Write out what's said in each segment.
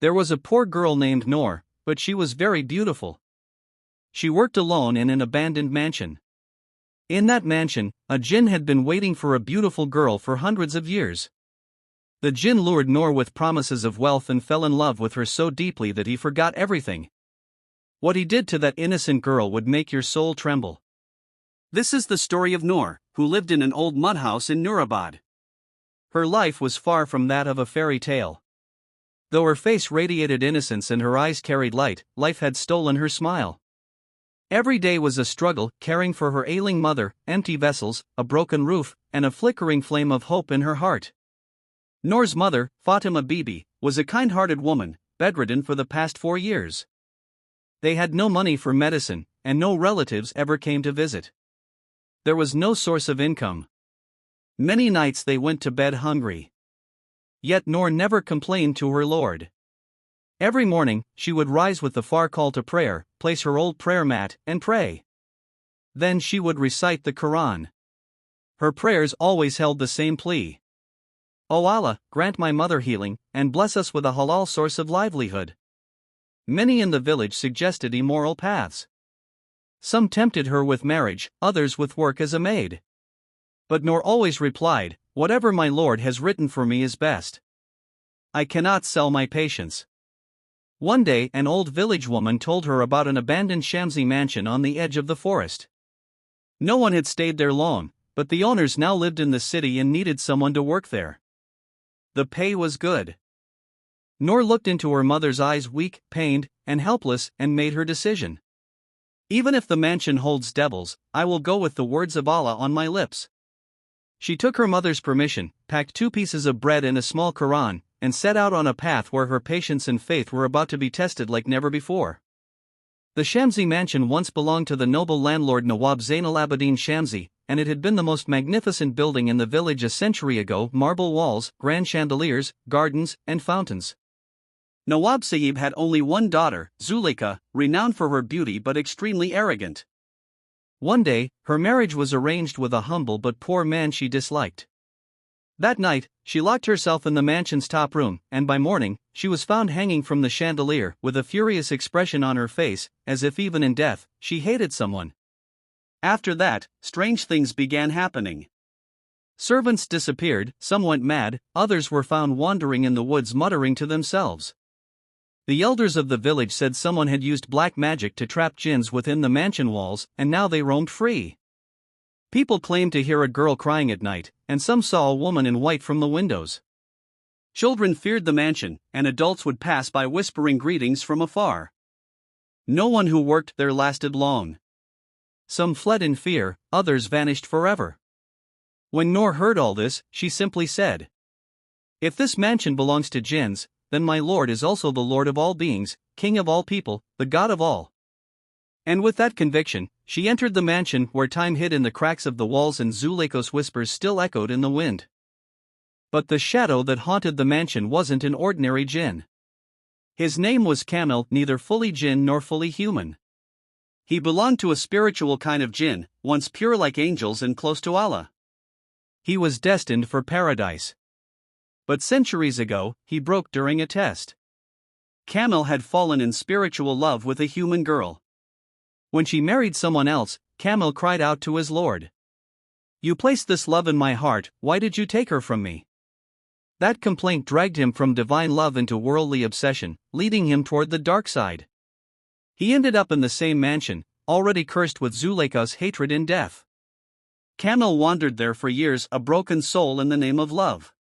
There was a poor girl named Noor, but she was very beautiful. She worked alone in an abandoned mansion. In that mansion, a jinn had been waiting for a beautiful girl for hundreds of years. The jinn lured Noor with promises of wealth and fell in love with her so deeply that he forgot everything. What he did to that innocent girl would make your soul tremble. This is the story of Noor, who lived in an old mud house in Nurabad. Her life was far from that of a fairy tale. Though her face radiated innocence and her eyes carried light, life had stolen her smile. Every day was a struggle, caring for her ailing mother, empty vessels, a broken roof, and a flickering flame of hope in her heart. Noor's mother, Fatima Bibi, was a kind-hearted woman, bedridden for the past 4 years. They had no money for medicine, and no relatives ever came to visit. There was no source of income. Many nights they went to bed hungry. Yet Noor never complained to her Lord. Every morning, she would rise with the far call to prayer, place her old prayer mat, and pray. Then she would recite the Quran. Her prayers always held the same plea. O Allah, grant my mother healing, and bless us with a halal source of livelihood. Many in the village suggested immoral paths. Some tempted her with marriage, others with work as a maid. But Noor always replied, whatever my Lord has written for me is best. I cannot sell my patience. One day an old village woman told her about an abandoned Shamsi mansion on the edge of the forest. No one had stayed there long, but the owners now lived in the city and needed someone to work there. The pay was good. Noor looked into her mother's eyes, weak, pained, and helpless, and made her decision. Even if the mansion holds devils, I will go with the words of Allah on my lips. She took her mother's permission, packed 2 pieces of bread and a small Quran, and set out on a path where her patience and faith were about to be tested like never before. The Shamsi mansion once belonged to the noble landlord Nawab Zainal Abidin Shamsi, and it had been the most magnificent building in the village a century ago: marble walls, grand chandeliers, gardens, and fountains. Nawab Sahib had only one daughter, Zuleika, renowned for her beauty but extremely arrogant. One day, her marriage was arranged with a humble but poor man she disliked. That night, she locked herself in the mansion's top room, and by morning, she was found hanging from the chandelier with a furious expression on her face, as if even in death, she hated someone. After that, strange things began happening. Servants disappeared, some went mad, others were found wandering in the woods muttering to themselves. The elders of the village said someone had used black magic to trap jinns within the mansion walls, and now they roamed free. People claimed to hear a girl crying at night, and some saw a woman in white from the windows. Children feared the mansion, and adults would pass by whispering greetings from afar. No one who worked there lasted long. Some fled in fear, others vanished forever. When Noor heard all this, she simply said, "If this mansion belongs to jinns, then my Lord is also the Lord of all beings, King of all people, the God of all." And with that conviction, she entered the mansion where time hid in the cracks of the walls and Zuleika's whispers still echoed in the wind. But the shadow that haunted the mansion wasn't an ordinary jinn. His name was Kamil, neither fully jinn nor fully human. He belonged to a spiritual kind of jinn, once pure like angels and close to Allah. He was destined for paradise. But centuries ago, he broke during a test. Kamil had fallen in spiritual love with a human girl. When she married someone else, Kamil cried out to his Lord, "You placed this love in my heart, why did you take her from me?" That complaint dragged him from divine love into worldly obsession, leading him toward the dark side. He ended up in the same mansion, already cursed with Zuleika's hatred and death. Kamil wandered there for years, a broken soul in the name of love.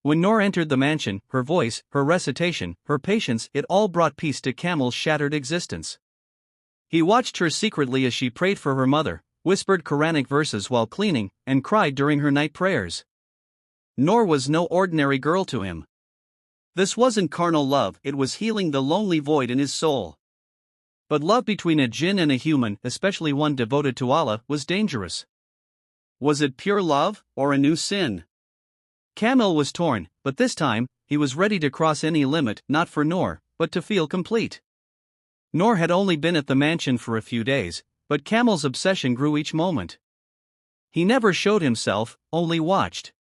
When Noor entered the mansion, her voice, her recitation, her patience, it all brought peace to Kamil's shattered existence. He watched her secretly as she prayed for her mother, whispered Quranic verses while cleaning, and cried during her night prayers. Noor was no ordinary girl to him. This wasn't carnal love, it was healing the lonely void in his soul. But love between a jinn and a human, especially one devoted to Allah, was dangerous. Was it pure love, or a new sin? Kamil was torn, but this time, he was ready to cross any limit, not for Noor, but to feel complete. Noor had only been at the mansion for a few days, but Kamil's obsession grew each moment. He never showed himself, only watched.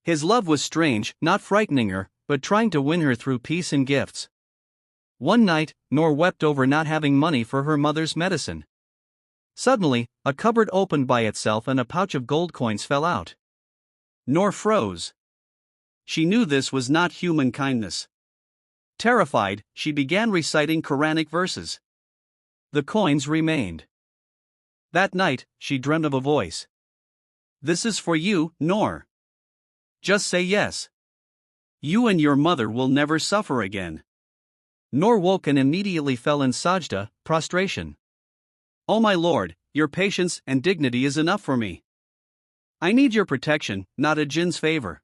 His love was strange, not frightening her, but trying to win her through peace and gifts. One night, Noor wept over not having money for her mother's medicine. Suddenly, a cupboard opened by itself and a pouch of gold coins fell out. Noor froze. She knew this was not human kindness. Terrified, she began reciting Quranic verses. The coins remained. That night, she dreamt of a voice. "This is for you, Noor. Just say yes. You and your mother will never suffer again." Noor woke and immediately fell in sajda, prostration. "Oh my Lord, your patience and dignity is enough for me. I need your protection, not a jinn's favor."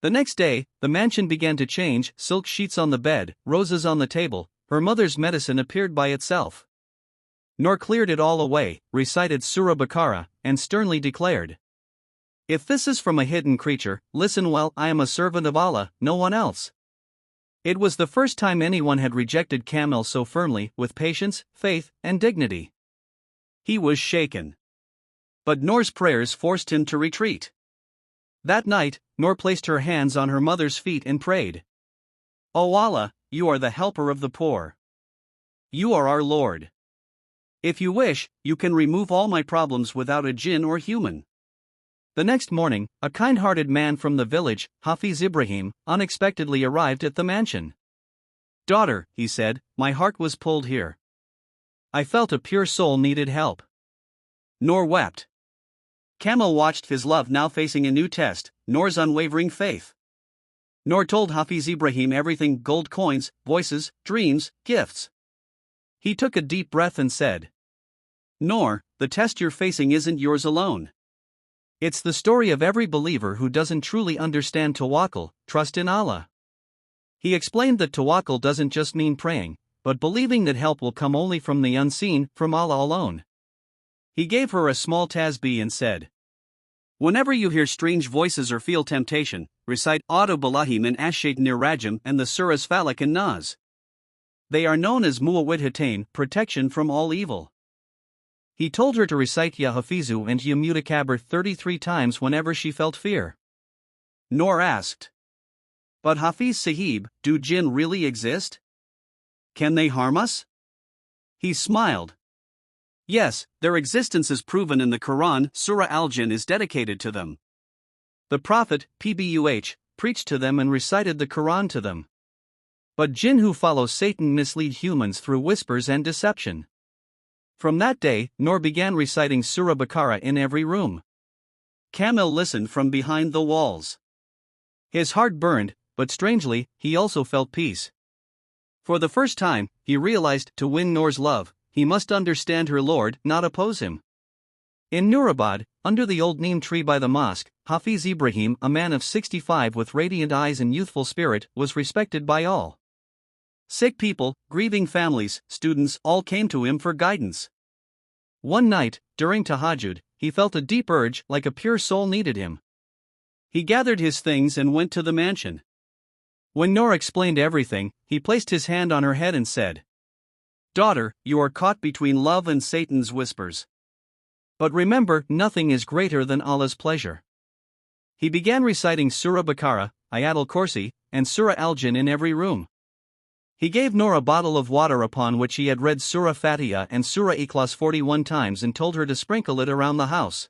The next day, the mansion began to change, silk sheets on the bed, roses on the table, her mother's medicine appeared by itself. Noor cleared it all away, recited Surah Baqarah, and sternly declared, "If this is from a hidden creature, listen well, I am a servant of Allah, no one else." It was the first time anyone had rejected Kamil so firmly, with patience, faith, and dignity. He was shaken. But Noor's prayers forced him to retreat. That night, Noor placed her hands on her mother's feet and prayed, "O Allah, you are the helper of the poor. You are our Lord. If you wish, you can remove all my problems without a jinn or human." The next morning, a kind-hearted man from the village, Hafiz Ibrahim, unexpectedly arrived at the mansion. "Daughter," he said, "my heart was pulled here. I felt a pure soul needed help." Noor wept. Kamil watched his love now facing a new test, Noor's unwavering faith. Noor told Hafiz Ibrahim everything: gold coins, voices, dreams, gifts. He took a deep breath and said, "Noor, the test you're facing isn't yours alone. It's the story of every believer who doesn't truly understand tawakkul, trust in Allah." He explained that tawakkul doesn't just mean praying, but believing that help will come only from the unseen, from Allah alone. He gave her a small tasbih and said, "Whenever you hear strange voices or feel temptation, recite A'udhu billahi min ash-shaytanir rajim and the surahs Falaq and Nas. They are known as muawwidhatain, protection from all evil." He told her to recite Ya Hafizu and Ya Mutakabir 33 times whenever she felt fear. Noor asked, "But Hafiz Sahib, do jinn really exist? Can they harm us?" He smiled. "Yes, their existence is proven in the Quran. Surah Al-Jinn is dedicated to them. The Prophet, Pbuh, preached to them and recited the Quran to them. But jinn who follow Satan mislead humans through whispers and deception." From that day, Noor began reciting Surah Baqarah in every room. Kamil listened from behind the walls. His heart burned, but strangely, he also felt peace. For the first time, he realized to win Noor's love, he must understand her Lord, not oppose him. In Nurabad, under the old neem tree by the mosque, Hafiz Ibrahim, a man of 65 with radiant eyes and youthful spirit, was respected by all. Sick people, grieving families, students, all came to him for guidance. One night, during tahajjud, he felt a deep urge, like a pure soul needed him. He gathered his things and went to the mansion. When Noor explained everything, he placed his hand on her head and said, "Daughter, you are caught between love and Satan's whispers. But remember, nothing is greater than Allah's pleasure." He began reciting Surah Baqarah, Ayat al-Kursi, and Surah Al-Jinn in every room. He gave Noor a bottle of water upon which he had read Surah Fatiha and Surah Ikhlas 41 times and told her to sprinkle it around the house.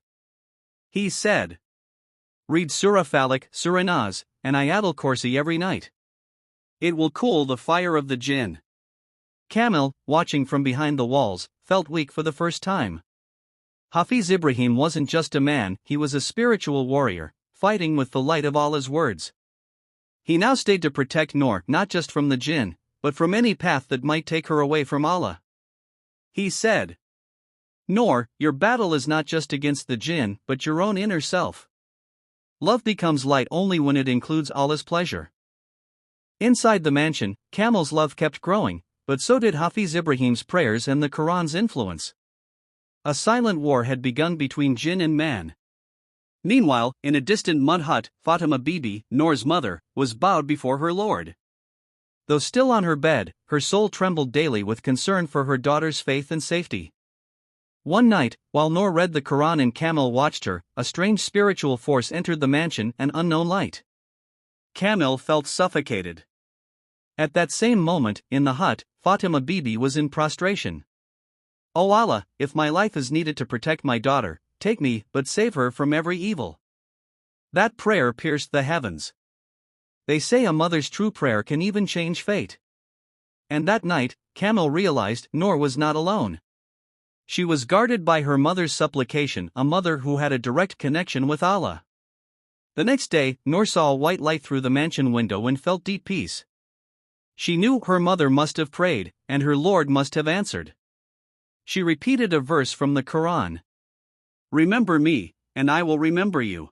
He said, "Read Surah Falaq, Surah Nas, and Ayat al-Kursi every night. It will cool the fire of the jinn." Kamil, watching from behind the walls, felt weak for the first time. Hafiz Ibrahim wasn't just a man, he was a spiritual warrior, fighting with the light of Allah's words. He now stayed to protect Noor not just from the jinn, but from any path that might take her away from Allah. He said, "Noor, your battle is not just against the jinn, but your own inner self. Love becomes light only when it includes Allah's pleasure." Inside the mansion, Kamil's love kept growing, but so did Hafiz Ibrahim's prayers and the Quran's influence. A silent war had begun between jinn and man. Meanwhile, in a distant mud hut, Fatima Bibi, Noor's mother, was bowed before her Lord. Though still on her bed, her soul trembled daily with concern for her daughter's faith and safety. One night, while Noor read the Quran and Kamil watched her, a strange spiritual force entered the mansion, an unknown light. Kamil felt suffocated. At that same moment, in the hut, Fatima Bibi was in prostration. "O Allah, if my life is needed to protect my daughter, take me, but save her from every evil." That prayer pierced the heavens. They say a mother's true prayer can even change fate. And that night, Kamil realized Noor was not alone. She was guarded by her mother's supplication, a mother who had a direct connection with Allah. The next day, Noor saw a white light through the mansion window and felt deep peace. She knew her mother must have prayed, and her Lord must have answered. She repeated a verse from the Quran. "Remember me, and I will remember you."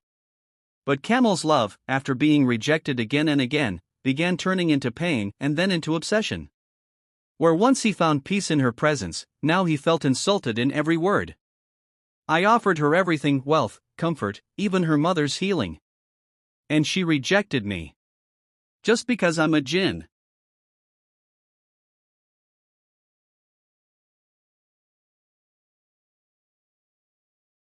But Kamil's love, after being rejected again and again, began turning into pain and then into obsession. Where once he found peace in her presence, now he felt insulted in every word. "I offered her everything, wealth, comfort, even her mother's healing. And she rejected me. Just because I'm a jinn."